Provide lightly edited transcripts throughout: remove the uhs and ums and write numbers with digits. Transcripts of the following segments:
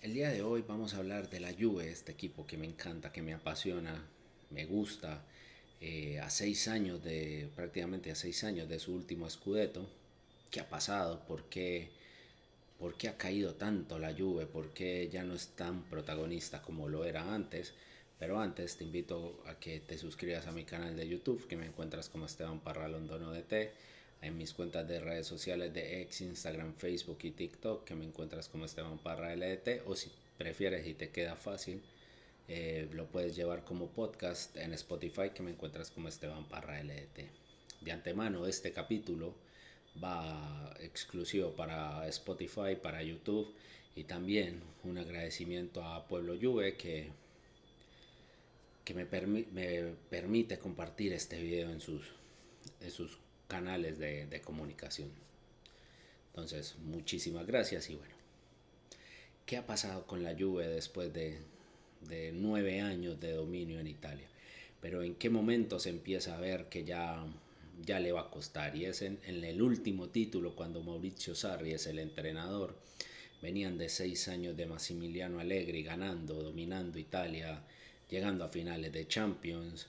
El día de hoy vamos a hablar de la Juve, este equipo que me encanta, que me apasiona, me gusta. A 6 años prácticamente a 6 años de su último Scudetto, ¿qué ha pasado? ¿Por qué ha caído tanto la Juve? ¿Por qué ya no es tan protagonista como lo era antes? Pero antes te invito a que te suscribas a mi canal de YouTube, que me encuentras como Esteban Parra Londono DT, en mis cuentas de redes sociales de X, Instagram, Facebook y TikTok, que me encuentras como Esteban Parra LDT, o si prefieres y te queda fácil, lo puedes llevar como podcast en Spotify, que me encuentras como Esteban Parra LDT. De antemano, este capítulo va exclusivo para Spotify, para YouTube, y también un agradecimiento a Pueblo Juve que me permite compartir este video en sus canales de comunicación. Entonces, muchísimas gracias y bueno, ¿qué ha pasado con la Juve después de 9 años de dominio en Italia? Pero en qué momento se empieza a ver que ya le va a costar, y es en el último título, cuando Maurizio Sarri es el entrenador. Venían de 6 años de Massimiliano Allegri ganando, dominando Italia, llegando a finales de Champions,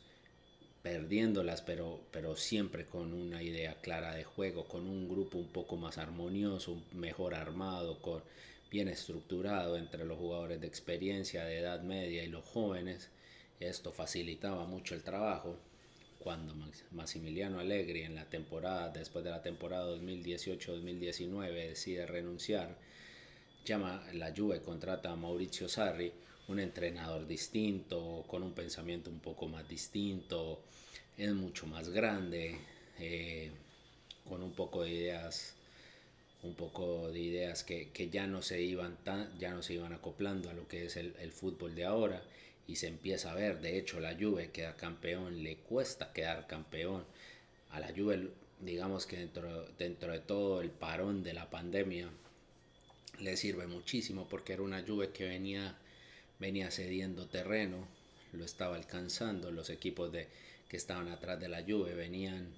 perdiéndolas, pero siempre con una idea clara de juego, con un grupo un poco más armonioso, mejor armado, bien estructurado entre los jugadores de experiencia, de edad media y los jóvenes. Esto facilitaba mucho el trabajo. Cuando Massimiliano Allegri en la temporada, después de la temporada 2018-2019, decide renunciar, llama la Juve, contrata a Maurizio Sarri, un entrenador distinto, con un pensamiento un poco más distinto, es mucho más grande, eh, con un poco de ideas que ya no se iban acoplando a lo que es el fútbol de ahora, y se empieza a ver. De hecho, la Juve queda campeón, le cuesta quedar campeón. A la Juve, digamos que dentro de todo el parón de la pandemia, le sirve muchísimo, porque era una Juve que venía cediendo terreno, lo estaba alcanzando. Los equipos que estaban atrás de la Juve venían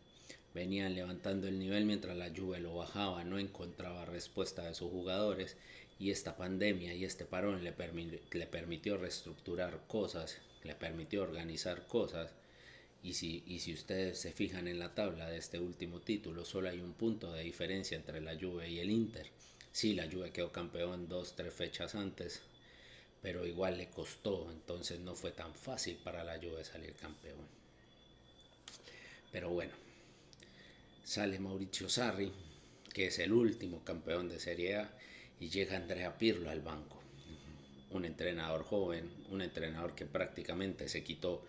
levantando el nivel mientras la Juve lo bajaba, no encontraba respuesta de sus jugadores, y esta pandemia y este parón le permitió reestructurar cosas, le permitió organizar cosas. Y si ustedes se fijan en la tabla de este último título, solo hay un punto de diferencia entre la Juve y el Inter. Sí, la Juve quedó campeón 2, 3 fechas antes, pero igual le costó, entonces no fue tan fácil para la Juve salir campeón. Pero bueno, sale Maurizio Sarri, que es el último campeón de Serie A, y llega Andrea Pirlo al banco. Un entrenador joven, un entrenador que prácticamente se quitó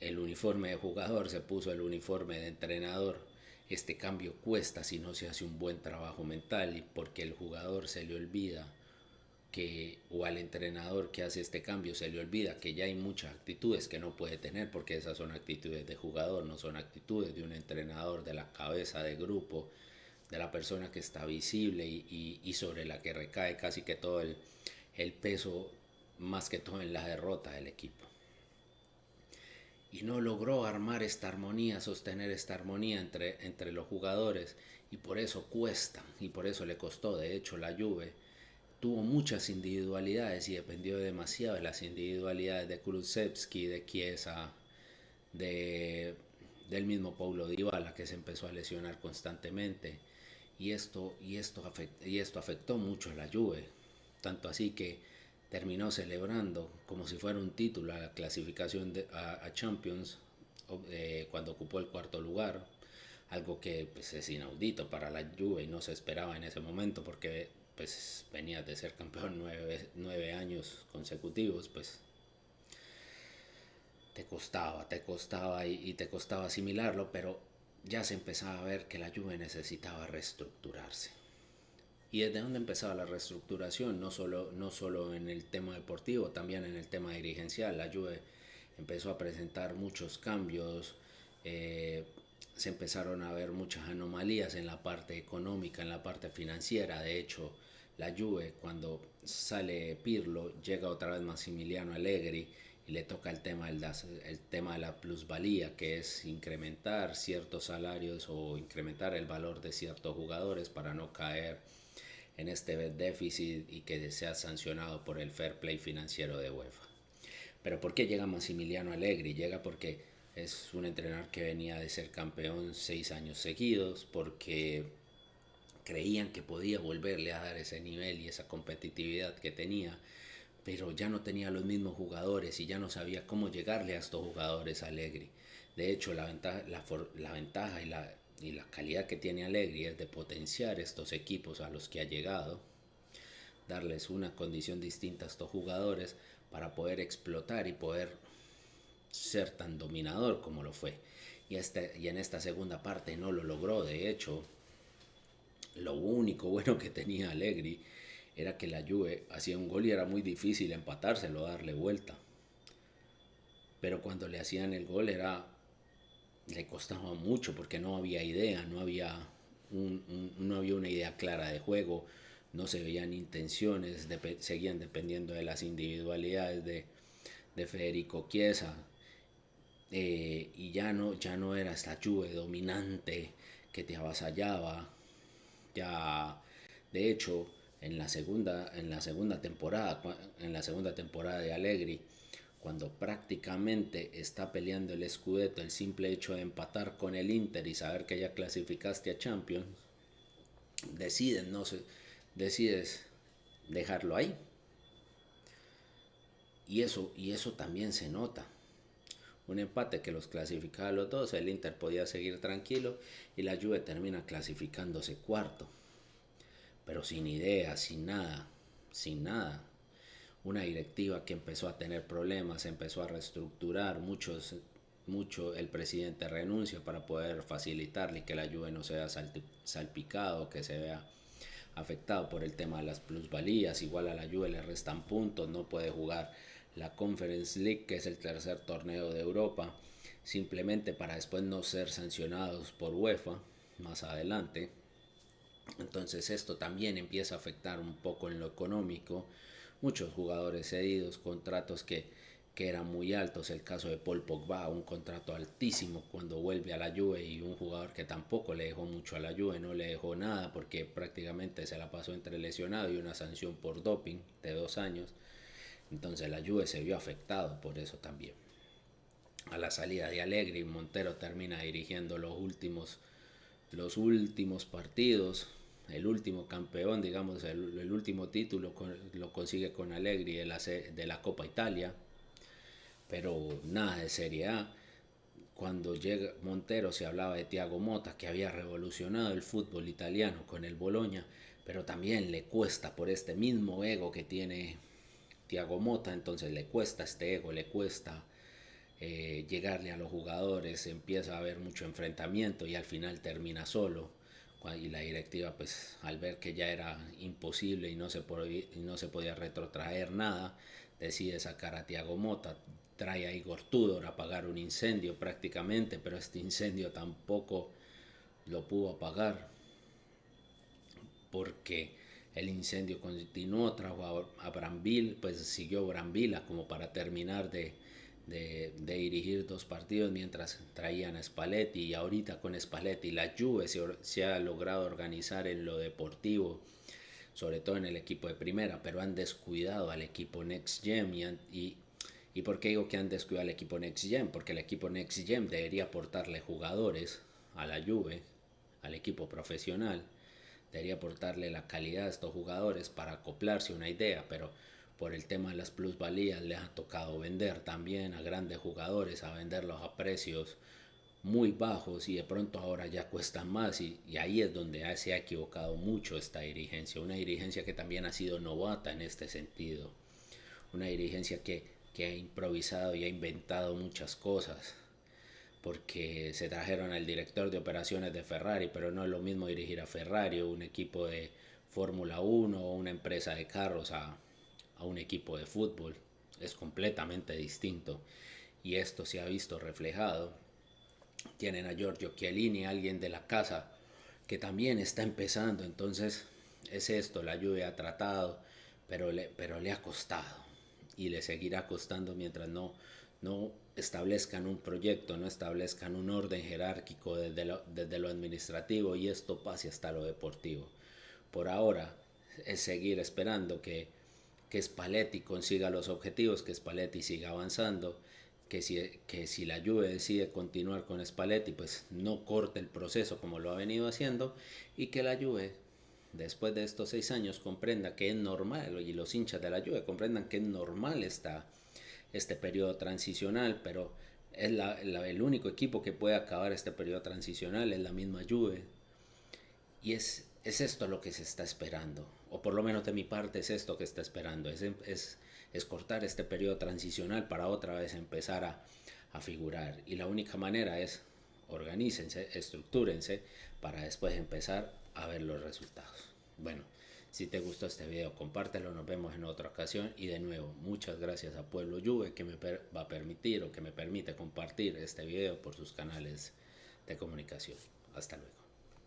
el uniforme de jugador, se puso el uniforme de entrenador. Este cambio cuesta si no se hace un buen trabajo mental, y porque el jugador se le olvida o al entrenador que hace este cambio se le olvida que ya hay muchas actitudes que no puede tener, porque esas son actitudes de jugador, no son actitudes de un entrenador, de la cabeza de grupo, de la persona que está visible y sobre la que recae casi que todo el peso, más que todo en la derrota del equipo. Y no logró armar esta armonía, sostener esta armonía entre los jugadores, y por eso cuesta, y por eso le costó. De hecho, la Juve tuvo muchas individualidades y dependió demasiado de las individualidades de Kulusevski, de Chiesa, de, del mismo Paulo Dybala, que se empezó a lesionar constantemente, y esto afectó mucho a la Juve, tanto así que terminó celebrando como si fuera un título a la clasificación a Champions, cuando ocupó el cuarto lugar, algo que pues, es inaudito para la Juve y no se esperaba en ese momento, porque pues venía de ser campeón 9 años consecutivos. Pues te costaba y te costaba asimilarlo, pero ya se empezaba a ver que la Juve necesitaba reestructurarse. ¿Y desde dónde empezaba la reestructuración? No solo en el tema deportivo, también en el tema dirigencial. La Juve empezó a presentar muchos cambios, eh, se empezaron a ver muchas anomalías en la parte económica, en la parte financiera. De hecho, la Juve, cuando sale Pirlo, llega otra vez Massimiliano Allegri y le toca el tema de la plusvalía, que es incrementar ciertos salarios o incrementar el valor de ciertos jugadores para no caer en este déficit y que sea sancionado por el fair play financiero de UEFA. Pero ¿por qué llega Massimiliano Allegri? Llega porque es un entrenador que venía de ser campeón 6 años seguidos, porque creían que podía volverle a dar ese nivel y esa competitividad que tenía, pero ya no tenía los mismos jugadores y ya no sabía cómo llegarle a estos jugadores a Allegri. De hecho, la ventaja y la calidad que tiene Allegri es de potenciar estos equipos a los que ha llegado, darles una condición distinta a estos jugadores para poder explotar y poder ser tan dominador como lo fue. Y en esta segunda parte no lo logró. De hecho, lo único bueno que tenía Allegri era que la Juve hacía un gol y era muy difícil empatárselo, darle vuelta. Pero cuando le hacían el gol le costaba mucho porque no había idea, no había una idea clara de juego, no se veían intenciones, seguían dependiendo de las individualidades de Federico Chiesa, y ya no era esta Juve dominante que te avasallaba. Ya, de hecho, en la segunda temporada de Allegri, cuando prácticamente está peleando el Scudetto, el simple hecho de empatar con el Inter y saber que ya clasificaste a Champions, deciden, no sé, decides dejarlo ahí. Y eso también se nota. Un empate que los clasificaba a los dos, el Inter podía seguir tranquilo y la Juve termina clasificándose cuarto, pero sin idea, sin nada, sin nada. Una directiva que empezó a tener problemas, empezó a reestructurar, el presidente renuncia para poder facilitarle que la Juve no sea salpicado, que se vea afectado por el tema de las plusvalías. Igual a la Juve le restan puntos, no puede jugar la Conference League, que es el tercer torneo de Europa, simplemente para después no ser sancionados por UEFA más adelante. Entonces esto también empieza a afectar un poco en lo económico. Muchos jugadores cedidos, contratos que eran muy altos. El caso de Paul Pogba, un contrato altísimo cuando vuelve a la Juve, y un jugador que tampoco le dejó mucho a la Juve, no le dejó nada porque prácticamente se la pasó entre lesionado y una sanción por doping de 2 años. Entonces la Juve se vio afectado por eso también. A la salida de Allegri, Montero termina dirigiendo los últimos partidos. El último campeón, digamos, el último título lo consigue con Allegri de la Copa Italia, pero nada de Serie A. Cuando llega Montero se hablaba de Thiago Motta, que había revolucionado el fútbol italiano con el Bologna, pero también le cuesta por este mismo ego que tiene Thiago Motta. Entonces le cuesta este ego, le cuesta llegarle a los jugadores, empieza a haber mucho enfrentamiento y al final termina solo. Y la directiva, pues al ver que ya era imposible y no se podía retrotraer nada, decide sacar a Thiago Motta, trae a Igor Tudor a apagar un incendio prácticamente, pero este incendio tampoco lo pudo apagar porque el incendio continuó. Trajo a Brambilla, pues siguió Brambilla como para terminar de dirigir 2 partidos mientras traían a Spalletti. Y ahorita con Spalletti la Juve se ha logrado organizar en lo deportivo, sobre todo en el equipo de primera, pero han descuidado al equipo Next Gen. ¿Y por qué digo que han descuidado al equipo Next Gen? Porque el equipo Next Gen debería aportarle jugadores a la Juve, al equipo profesional, debería aportarle la calidad de estos jugadores para acoplarse a una idea, pero por el tema de las plusvalías les ha tocado vender también a grandes jugadores, a venderlos a precios muy bajos, y de pronto ahora ya cuestan más, y ahí es donde se ha equivocado mucho esta dirigencia, una dirigencia que también ha sido novata en este sentido, una dirigencia que ha improvisado y ha inventado muchas cosas, porque se trajeron al director de operaciones de Ferrari, pero no es lo mismo dirigir a Ferrari o un equipo de Fórmula 1 o una empresa de carros a un equipo de fútbol. Es completamente distinto y esto se ha visto reflejado. Tienen a Giorgio Chiellini, alguien de la casa que también está empezando. Entonces es esto, la Juve ha tratado, pero le ha costado y le seguirá costando mientras no establezcan un proyecto, no establezcan un orden jerárquico desde lo administrativo y esto pase hasta lo deportivo. Por ahora es seguir esperando que Spalletti consiga los objetivos, que Spalletti siga avanzando, que si la Juve decide continuar con Spalletti, pues no corte el proceso como lo ha venido haciendo, y que la Juve, después de estos 6 años, comprenda que es normal, y los hinchas de la Juve comprendan que es normal este periodo transicional, pero el único equipo que puede acabar este periodo transicional es la misma Juve, y es esto lo que se está esperando, o por lo menos de mi parte es esto que está esperando, es cortar este periodo transicional para otra vez empezar a figurar. Y la única manera es organícense, estructúrense para después empezar a ver los resultados. Bueno, si te gustó este video, compártelo, nos vemos en otra ocasión. Y de nuevo, muchas gracias a Pueblo Juve que me va a permitir o que me permite compartir este video por sus canales de comunicación. Hasta luego.